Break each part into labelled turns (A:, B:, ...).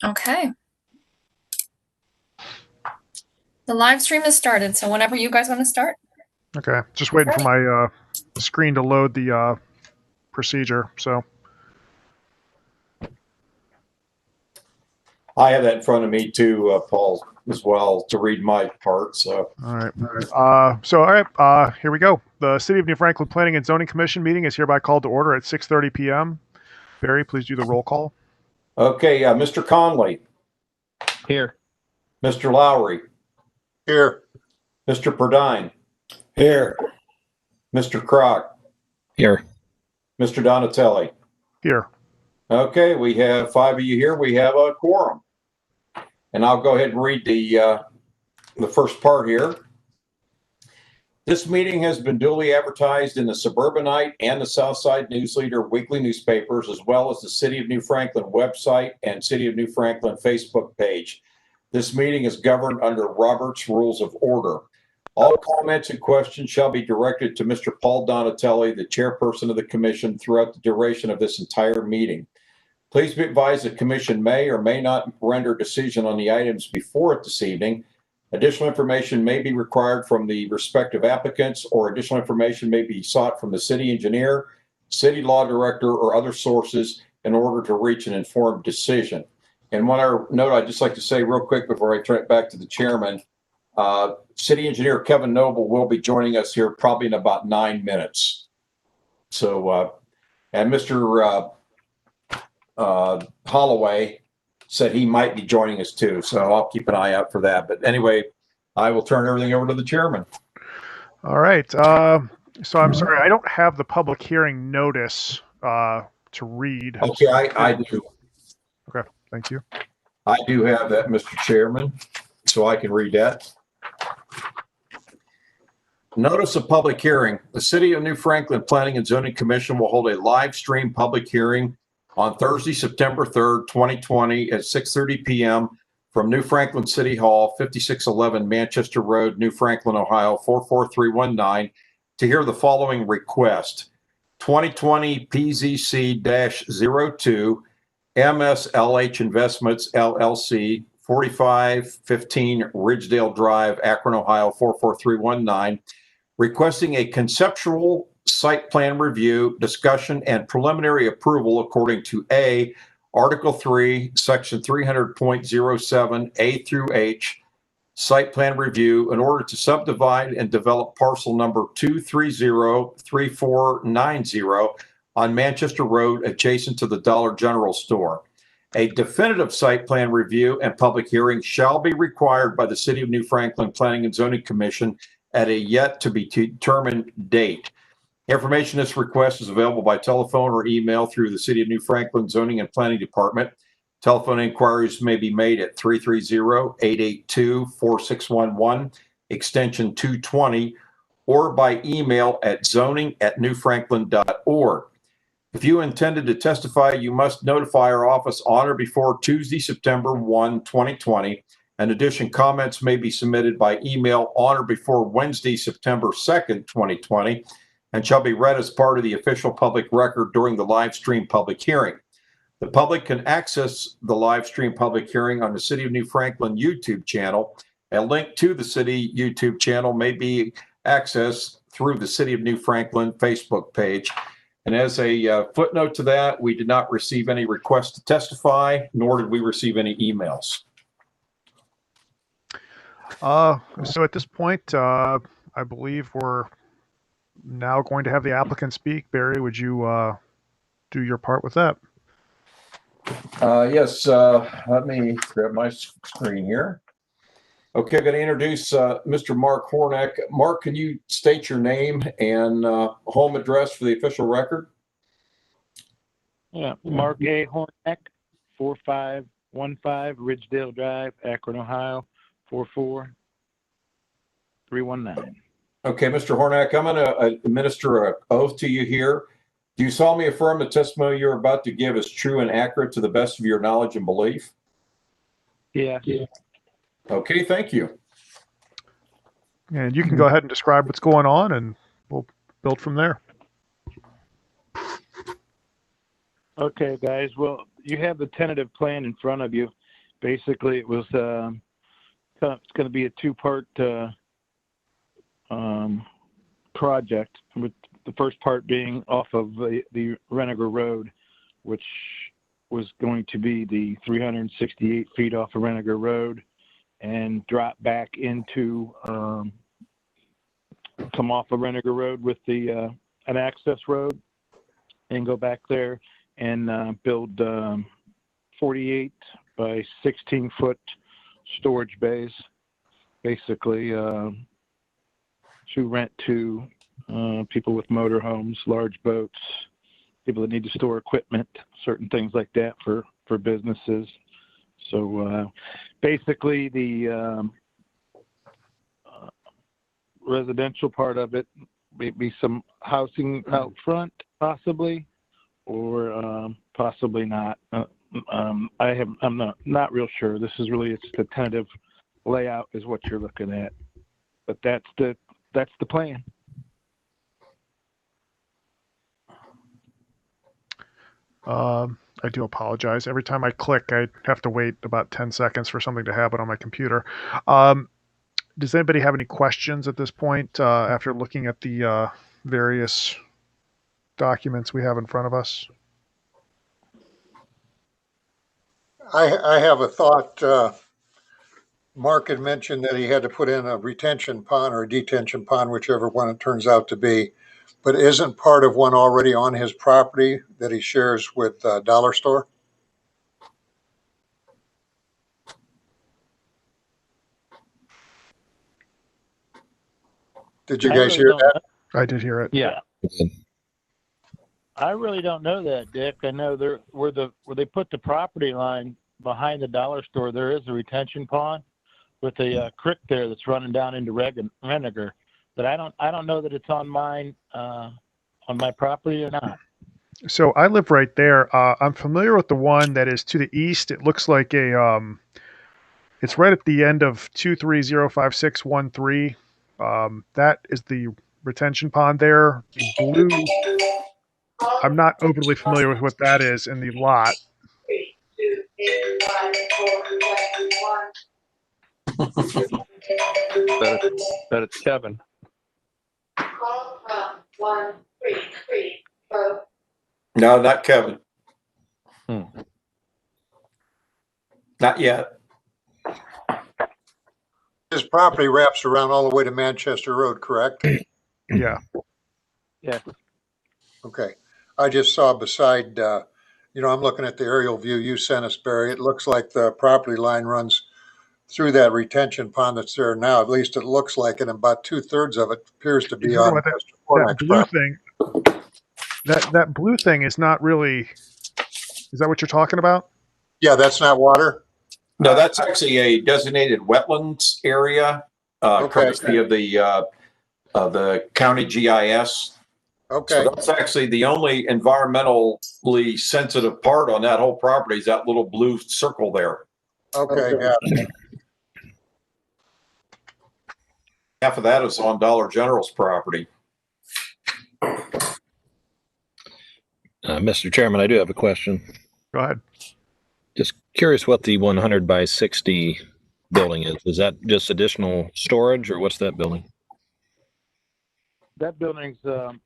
A: Okay. The live stream is started, so whenever you guys want to start.
B: Okay, just waiting for my screen to load the procedure. So
C: I have that in front of me too, Paul, as well, to read my part. So,
B: all right. Here we go. The City of New Franklin Planning and Zoning Commission meeting is hereby called to order at 6:30 p.m. Barry, please do the roll call.
C: okay, Mr. Conley.
D: Here.
C: Mr. Lowry.
D: Here.
C: Mr. Perdine.
D: Here.
C: Mr. Kroc.
D: Here.
C: Mr. Donatelli.
B: Here.
C: Okay, we have 5 of you here. We have a quorum. And I'll go ahead and read the first part here. This meeting has been duly advertised in the Suburbanite and the Southside News Leader weekly newspapers, as well as the City of New Franklin website and City of New Franklin Facebook page. This meeting is governed under Robert's Rules of Order. All comments and questions shall be directed to Mr. Paul Donatelli, the chairperson of the commission, throughout the duration of this entire meeting. Please be advised the commission may or may not render decision on the items before it this evening. Additional information may be required from the respective applicants, or additional information may be sought from the city engineer, city law director, or other sources in order to reach an informed decision. And one other note I'd just like to say real quick before I turn it back to the chairman, city engineer Kevin Noble will be joining us here probably in about 9 minutes. So, and Mr. Holloway said he might be joining us too, so I'll keep an eye out for that. But anyway, I will turn everything over to the chairman.
B: All right. So I'm sorry, I don't have the public hearing notice to read.
C: Okay, I do.
B: Okay, thank you.
C: I do have that, Mr. Chairman, so I can read that. Notice of public hearing. The City of New Franklin Planning and Zoning Commission will hold a live stream public hearing on Thursday, September 3rd, 2020 at 6:30 p.m. from New Franklin City Hall, 5611 Manchester Road, New Franklin, Ohio, 44319, to hear the following request. 2020 PZC-02 MSLH Investments LLC, 4515 Ridgedale Drive, Akron, Ohio, 44319, requesting a conceptual site plan review, discussion, and preliminary approval according to A, Article 3, Section 300.07 A through H, site plan review in order to subdivide and develop parcel number 2303490 on Manchester Road adjacent to the Dollar General store. A definitive site plan review and public hearing shall be required by the City of New Franklin Planning and Zoning Commission at a yet to be determined date. Information in this request is available by telephone or email through the City of New Franklin Zoning and Planning Department. Telephone inquiries may be made at 330-882-4611, extension 220, or by email at zoning@newfranklin.org. If you intended to testify, you must notify our office on or before Tuesday, September 1, 2020. In addition, comments may be submitted by email on or before Wednesday, September 2nd, 2020, and shall be read as part of the official public record during the live stream public hearing. The public can access the live stream public hearing on the City of New Franklin YouTube channel. A link to the city YouTube channel may be accessed through the City of New Franklin Facebook page. And as a footnote to that, we did not receive any requests to testify, nor did we receive any emails.
B: So at this point, I believe we're now going to have the applicant speak. Barry, would you do your part with that?
C: Yes, let me grab my screen here. Okay, I'm going to introduce Mr. Mark Hornak. Mark, can you state your name and home address for the official record?
D: Yeah, Mark A. Hornak, 4515 Ridgedale Drive, Akron, Ohio, 44319.
C: Okay, Mr. Hornak, I'm going to administer an oath to you here. Do you solemnly affirm the testimony you're about to give is true and accurate to the best of your knowledge and belief?
D: Yeah.
C: Okay, thank you.
B: And you can go ahead and describe what's going on, and we'll build from there.
D: Okay, guys. Well, you have the tentative plan in front of you. Basically, it was it's going to be a two-part project, with the first part being off of the Reniger Road, which was going to be the 368 feet off of Reniger Road and drop back into come off of Reniger Road with the an access road and go back there and build 48 by 16 foot storage bays, basically to rent to people with motorhomes, large boats, people that need to store equipment, certain things like that for businesses. So basically the residential part of it may be some housing out front possibly, or possibly not. I'm not real sure. This is really, it's the tentative layout is what you're looking at, but that's the plan.
B: I do apologize. Every time I click, I have to wait about 10 seconds for something to happen on my computer. Does anybody have any questions at this point after looking at the various documents we have in front of us?
E: I have a thought. Mark had mentioned that he had to put in a retention pond or a detention pond, whichever one it turns out to be. But isn't part of one already on his property that he shares with Dollar Store? Did you guys hear that?
B: I did hear it.
D: Yeah. I really don't know that, Dick. I know there where they put the property line behind the Dollar Store, there is a retention pond with a creek there that's running down into Reniger. But I don't know that it's on mine on my property or not.
B: So I live right there. I'm familiar with the one that is to the east. It looks like a it's right at the end of 2305613. That is the retention pond there. The blue, I'm not overly familiar with what that is in the lot.
F: But it's Kevin.
C: No, not Kevin. Not yet.
E: His property wraps around all the way to Manchester Road, correct?
B: Yeah.
D: Yeah.
E: Okay. I just saw beside, I'm looking at the aerial view you sent us, Barry. It looks like the property line runs through that retention pond that's there now. At least it looks like it. And about 2/3 of it appears to be
B: You know
E: on
B: what,
E: Mr.
B: that
E: Cormack's
B: blue
E: property.
B: thing, that blue thing is not really, is that what you're talking about?
E: Yeah, that's not water.
C: No, that's actually a designated wetlands area,
E: Okay.
C: courtesy of the county GIS.
E: Okay.
C: So that's actually the only environmentally sensitive part on that whole property is that little blue circle there.
E: Okay. Yeah.
C: Half of that is on Dollar General's property.
F: Mr. Chairman, I do have a question.
B: Go ahead.
F: Just curious what the 100 by 60 building is. Is that just additional storage, or what's that building?
D: That building's a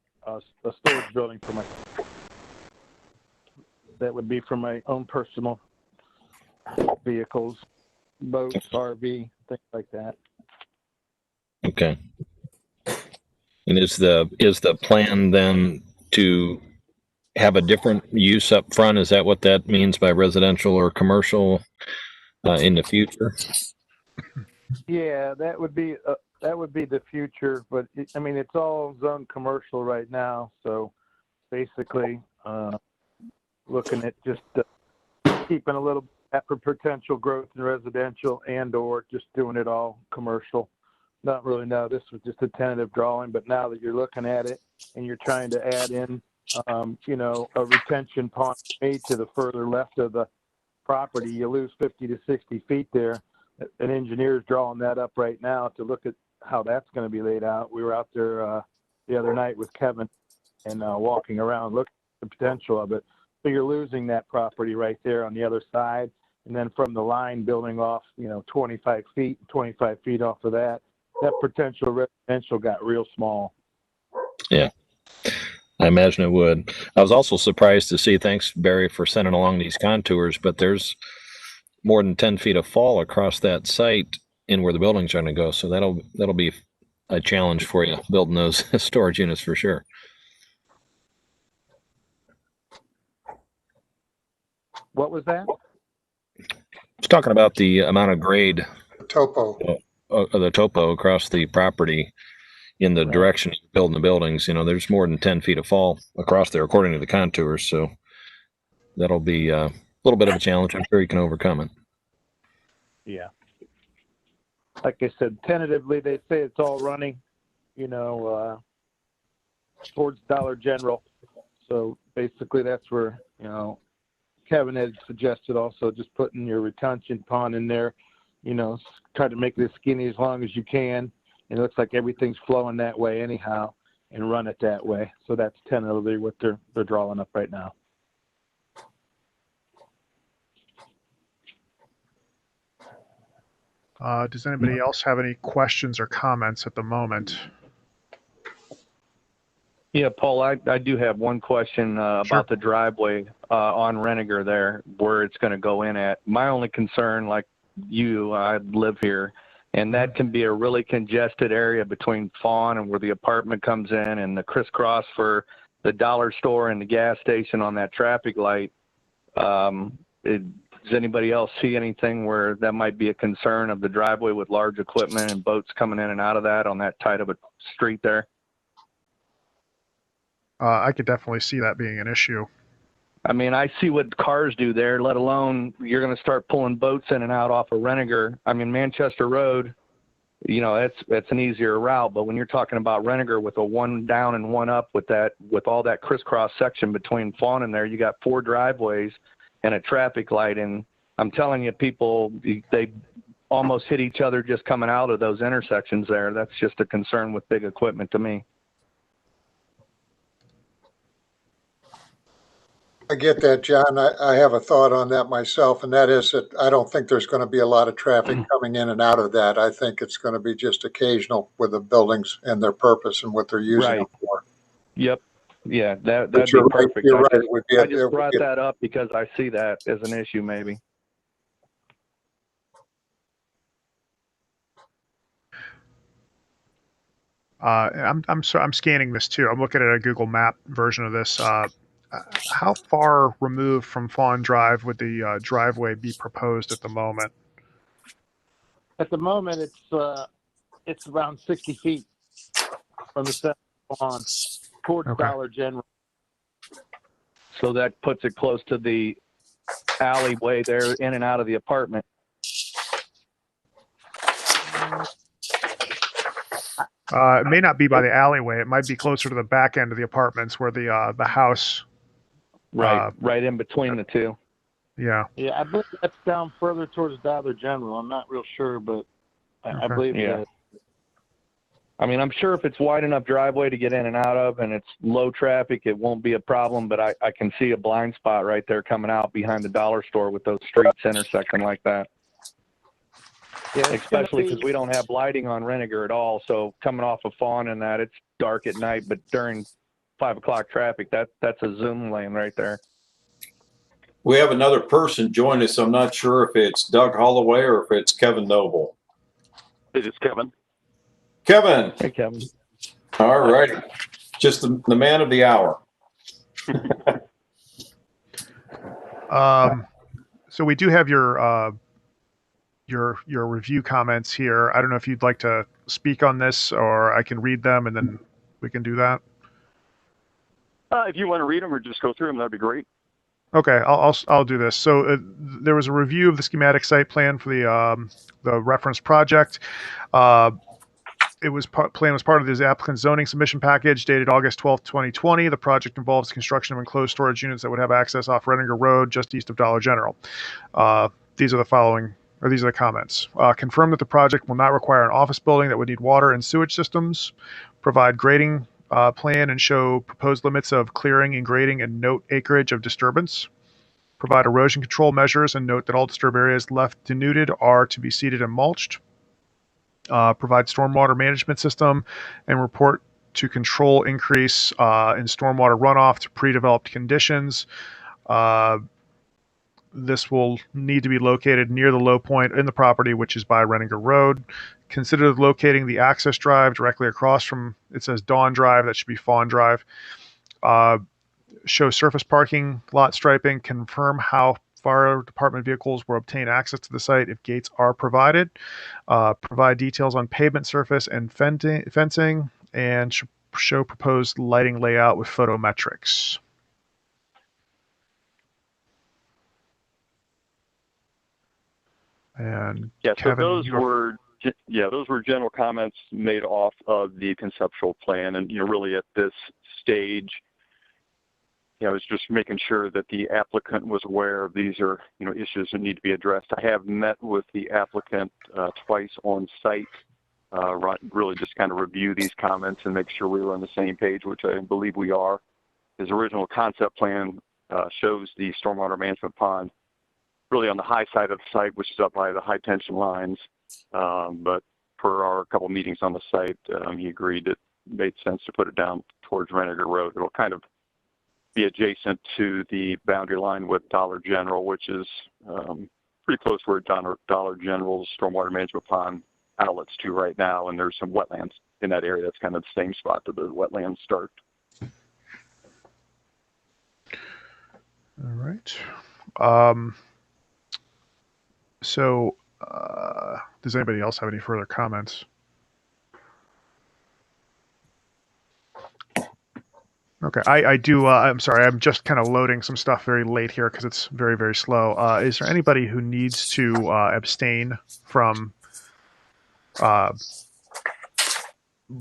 D: storage building for that would be for my own personal vehicles, boats, RV, things like that.
F: Okay. And is the plan then to have a different use up front? Is that what that means by residential or commercial in the future?
D: Yeah, that would be the future, but it's all zoned commercial right now. So basically, looking at just keeping a little for potential growth in residential and/or just doing it all commercial. Not really. No, this was just a tentative drawing, but now that you're looking at it and you're trying to add in, a retention pond made to the further left of the property, you lose 50 to 60 feet there. An engineer's drawing that up right now to look at how that's going to be laid out. We were out there the other night with Kevin and walking around looking at the potential of it. So you're losing that property right there on the other side. And then from the line building off, 25 feet off of that, that potential residential got real small.
F: I imagine it would. I was also surprised to see, thanks Barry for sending along these contours, but there's more than 10 feet of fall across that site in where the buildings are going to go. So that'll be a challenge for you building those storage units for sure.
D: What was that?
F: I was talking about the amount of grade
E: Topo.
F: of the topo across the property in the
D: Right.
F: direction of building the buildings. There's more than 10 feet of fall across there according to the contours. So that'll be a little bit of a challenge. I'm sure you can overcome it.
D: Yeah. Like I said, tentatively, they say it's all running, towards Dollar General. So basically that's where, Kevin had suggested also just putting your retention pond in there, try to make it as skinny as long as you can. And it looks like everything's flowing that way anyhow, and run it that way. So that's tentatively what they're drawing up right now.
B: Does anybody else have any questions or comments at the moment?
G: Yeah, Paul, I do have one question
B: Sure.
G: about the driveway on Reniger there, where it's going to go in at. My only concern, like you, I live here, and that can be a really congested area between Fawn and where the apartment comes in, and the crisscross for the dollar store and the gas station on that traffic light. Does anybody else see anything where that might be a concern of the driveway with large equipment and boats coming in and out of that on that tight of a street there?
B: I could definitely see that being an issue.
G: I mean, I see what cars do there, let alone you're going to start pulling boats in and out off of Reniger. I mean, Manchester Road, that's an easier route. But when you're talking about Reniger with a one down and one up with all that crisscross section between Fawn and there, you got 4 driveways and a traffic light. And I'm telling you, people, they almost hit each other just coming out of those intersections there. That's just a concern with big equipment to me.
E: I get that, John. I have a thought on that myself, and that is that I don't think there's going to be a lot of traffic coming in and out of that. I think it's going to be just occasional with the buildings and their purpose and what they're using
G: Right.
E: them for.
G: Yep. Yeah, that'd
E: But
G: be
E: you're right.
G: perfect.
E: You're
G: I
E: right.
G: just-
E: It would be.
G: I just brought that up because I see that as an issue maybe.
B: I'm scanning this too. I'm looking at a Google Map version of this. How far removed from Fawn Drive would the driveway be proposed at the moment?
D: At the moment, it's around 60 feet from the center on towards
B: Okay.
D: Dollar General.
G: So that puts it close to the alleyway there in and out of the apartment.
B: It may not be by the alleyway. It might be closer to the back end of the apartments where the house.
G: Right. Right in between the two.
B: Yeah.
D: Yeah, I believe that's down further towards Dollar General. I'm not real sure, but I
B: Okay.
D: believe
G: Yeah.
D: that.
G: I mean, I'm sure if it's wide enough driveway to get in and out of and it's low traffic, it won't be a problem, but I can see a blind spot right there coming out behind the dollar store with those streets intersecting like that.
D: Yeah, it's gonna
G: Especially
D: be-
G: because we don't have lighting on Reniger at all. So coming off of Fawn and that, it's dark at night, but during 5 o'clock traffic, that's a zoom lane right there.
C: We have another person join us. I'm not sure if it's Doug Holloway or if it's Kevin Noble.
H: It is Kevin.
C: Kevin,
G: Hey, Kevin.
C: all righty. Just the man of the hour.
B: So we do have your review comments here. I don't know if you'd like to speak on this, or I can read them and then we can do that.
H: If you want to read them or just go through them, that'd be great.
B: Okay, I'll do this. So there was a review of the schematic site plan for the reference project. Plan was part of the applicant's zoning submission package dated August 12th, 2020. The project involves construction of enclosed storage units that would have access off Reniger Road, just east of Dollar General. These are the comments. Confirm that the project will not require an office building that would need water and sewage systems. Provide grading plan and show proposed limits of clearing and grading and note acreage of disturbance. Provide erosion control measures and note that all disturbed areas left denuded are to be seeded and mulched. Provide stormwater management system and report to control increase in stormwater runoff to pre-developed conditions. This will need to be located near the low point in the property, which is by Renninger Road. Consider locating the access drive directly across from, it says Dawn Drive, that should be Fawn Drive. Show surface parking, lot striping, confirm how fire department vehicles will obtain access to the site if gates are provided. Provide details on pavement surface and fencing, and show proposed lighting layout with photometrics. And
H: Yeah, so
B: Kevin,
H: those were general comments made off of the conceptual plan, and really at this stage, it's just making sure that the applicant was aware of these are issues that need to be addressed. I have met with the applicant twice on site, really just kind of review these comments and make sure we were on the same page, which I believe we are. His original concept plan shows the stormwater management pond really on the high side of the site, which is up by the high tension lines. But for our couple meetings on the site, he agreed it made sense to put it down towards Renninger Road. It'll kind of be adjacent to the boundary line with Dollar General, which is pretty close where Dollar General's stormwater management pond outlets to right now. And there's some wetlands in that area. That's kind of the same spot that the wetlands start.
B: all right. So, does anybody else have any further comments? Okay, I do. I'm sorry, I'm just kind of loading some stuff very late here because it's very, very slow. Is there anybody who needs to abstain from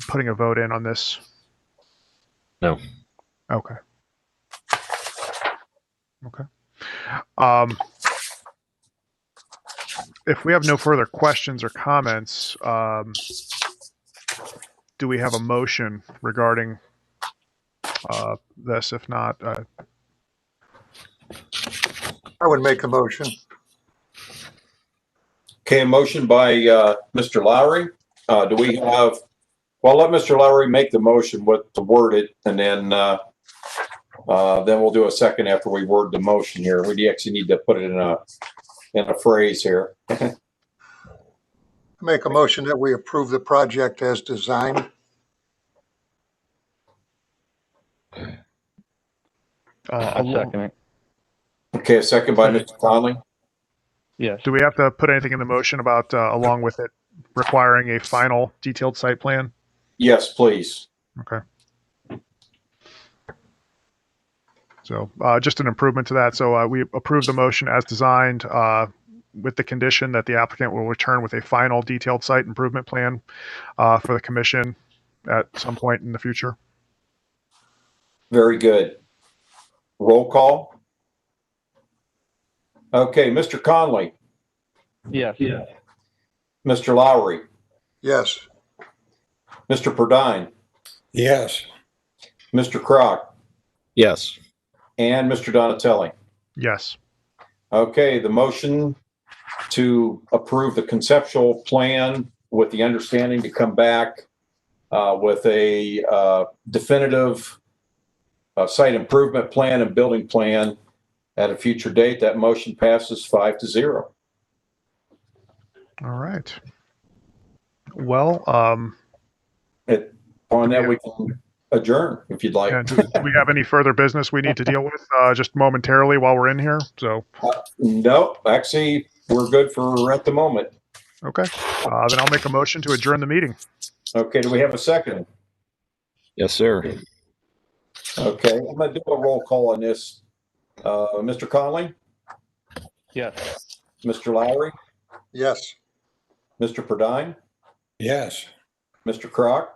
B: putting a vote in on this?
F: No.
B: Okay. Okay. If we have no further questions or comments, do we have a motion regarding this? If not,
E: I would make a motion.
C: Okay, a motion by Mr. Lowry. Do we have, well, let Mr. Lowry make the motion with to word it, and then we'll do a second after we word the motion here. We actually need to put it in a phrase here.
E: Make a motion that we approve the project as designed.
G: I'll second it.
C: Okay, a second by Mr. Conley.
G: Yes.
B: do we have to put anything in the motion about along with it requiring a final detailed site plan?
C: Yes, please.
B: Okay. So just an improvement to that. So we approve the motion as designed with the condition that the applicant will return with a final detailed site improvement plan for the commission at some point in the future.
C: Very good. Roll call. Okay, Mr. Conley,
G: Yes.
C: Mr. Lowry,
E: Yes.
C: Mr. Perdine,
E: Yes.
C: Mr. Kroc,
F: Yes.
C: and Mr. Donatelli.
B: Yes.
C: Okay, the motion to approve the conceptual plan with the understanding to come back with a definitive site improvement plan and building plan at a future date. That motion passes 5-0.
B: All right. Well,
C: On that, we can adjourn if you'd like.
B: and do we have any further business we need to deal with just momentarily while we're in here? So,
C: Nope, actually, we're good for at the moment.
B: okay. Then I'll make a motion to adjourn the meeting.
C: Okay, do we have a second?
F: Yes, sir.
C: Okay, I'm gonna do a roll call on this. Mr. Conley,
G: Yes.
C: Mr. Lowry,
E: Yes.
C: Mr. Perdine,
E: Yes.
C: Mr. Kroc,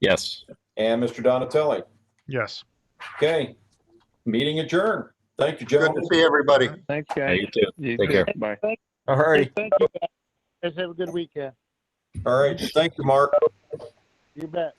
F: Yes.
C: and Mr. Donatelli.
B: Yes.
C: Okay, meeting adjourned. Thank you,
E: Good
C: gentlemen.
E: to see everybody.
G: Thanks,
F: Yeah,
G: guys.
F: you too.
G: You
F: Take
G: too.
F: care.
G: Bye.
C: All right,
D: Thank you, guys. Have a good weekend.
C: all right. Thank you, Mark.
D: You bet.